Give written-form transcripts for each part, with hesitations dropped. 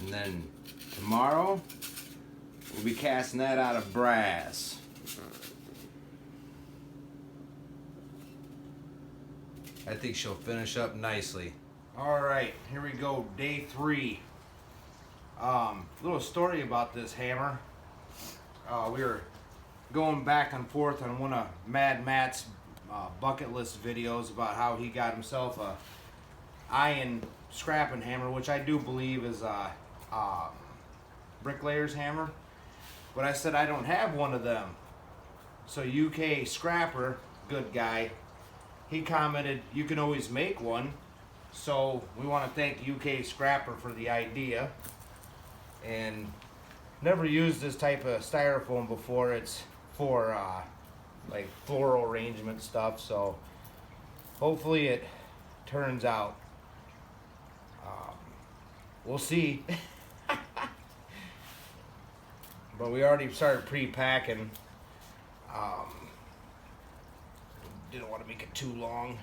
And then tomorrow, we'll be casting that out of brass. I think she'll finish up nicely. Alright, here we go, day 3. Little story about this hammer. We were going back and forth on one of Mad Matt's bucket list videos about how he got himself a iron scrapping hammer, which I do believe is a bricklayer's hammer. But I said I don't have one of them. So UK Scrapper, good guy, he commented, you can always make one. So we want to thank UK Scrapper for the idea. And never used this type of styrofoam before. It's for like floral arrangement stuff. So hopefully it turns out. We'll see. But we already started pre-packing. Didn't want to make it too long.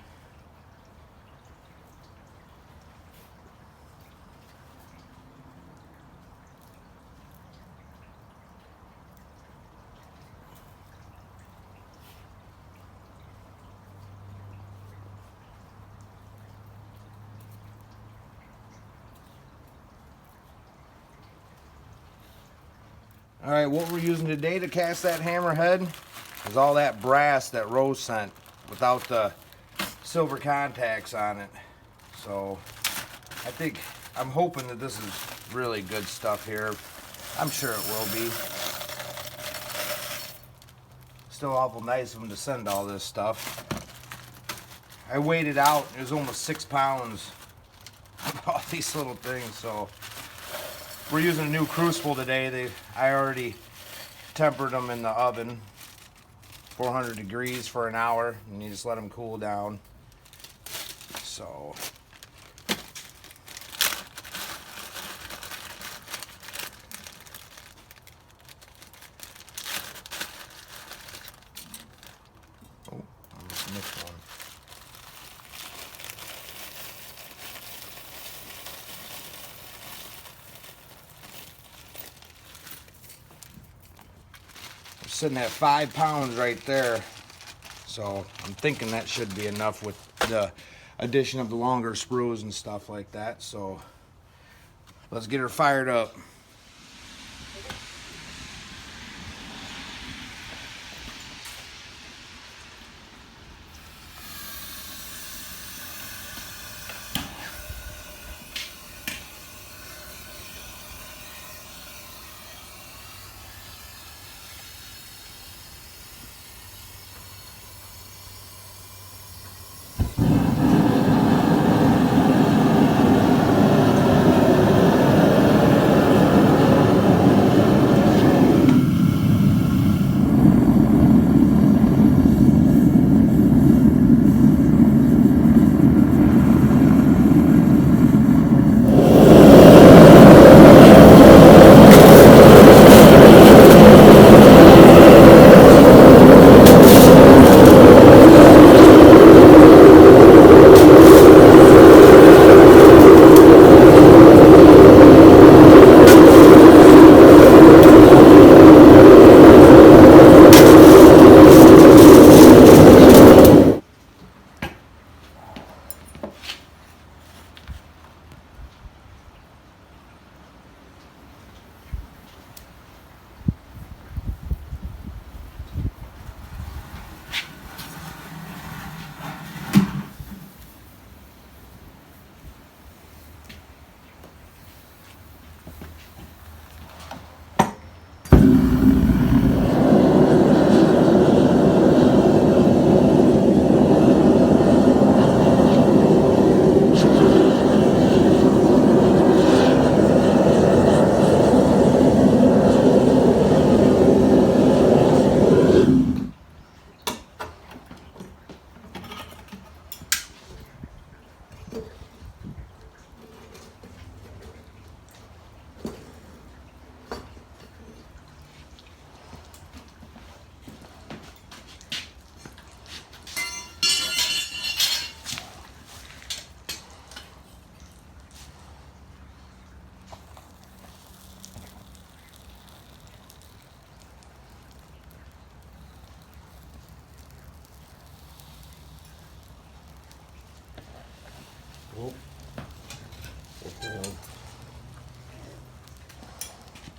All right, what we're using today to cast that hammerhead is all that brass that Rose sent without the silver contacts on it. So I'm hoping that this is really good stuff here. I'm sure it will be. Still awful nice of them to send all this stuff. I weighed it out, it was almost 6 pounds of all these little things, so. We're using a new crucible today. I already tempered them in the oven, 400 degrees for an hour, and you just let them cool down. So, oh, I just missed one. Sitting at 5 pounds right there, so I'm thinking that should be enough with the addition of the longer sprues and stuff like that. So let's get her fired up.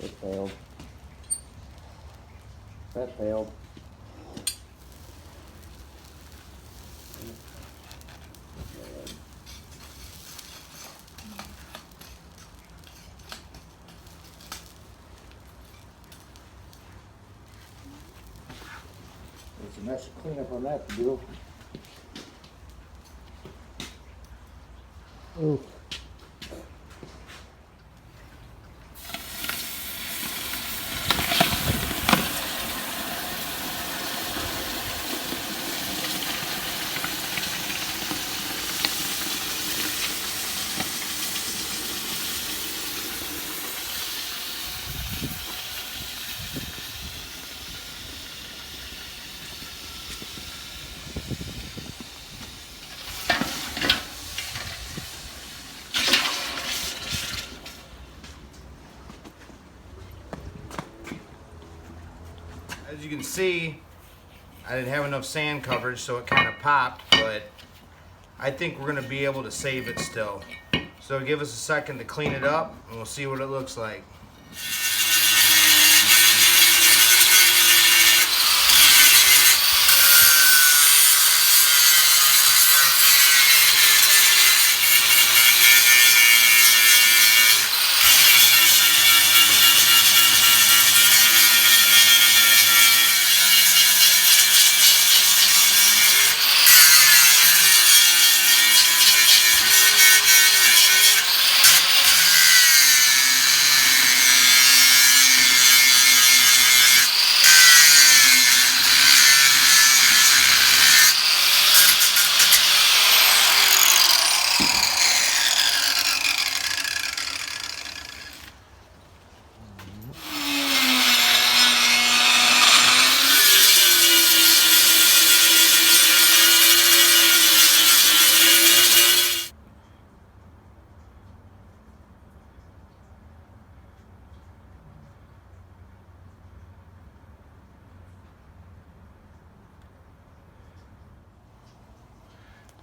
It failed. That failed. There's some extra cleanup on that to do. Ooh. As you can see, I didn't have enough sand coverage, so it kind of popped, but I think we're going to be able to save it still. So give us a second to clean it up, and we'll see what it looks like.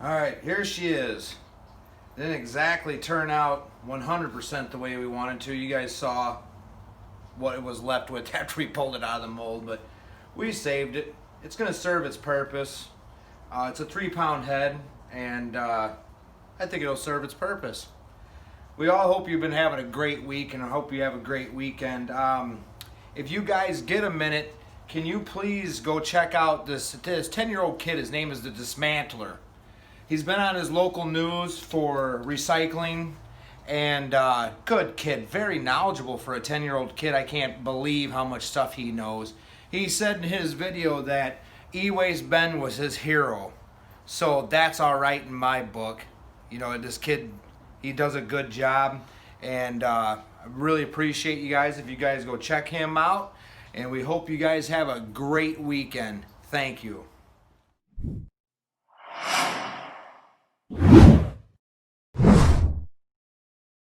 Alright, here she is. Didn't exactly turn out 100% the way we wanted to. You guys saw what it was left with after we pulled it out of the mold, but we saved it. It's going to serve its purpose. It's a 3-pound head, and I think it'll serve its purpose. We all hope you've been having a great week, and I hope you have a great weekend. If you guys get a minute, can you please go check out this 10-year-old kid? His name is the Dismantler. He's been on his local news for recycling, and good kid, very knowledgeable for a 10-year-old kid. I can't believe how much stuff he knows. He said in his video that E-Waste Ben was his hero, so that's all right in my book. You know, this kid, he does a good job, and I really appreciate you guys if you guys go check him out, and we hope you guys have a great weekend. Thank you.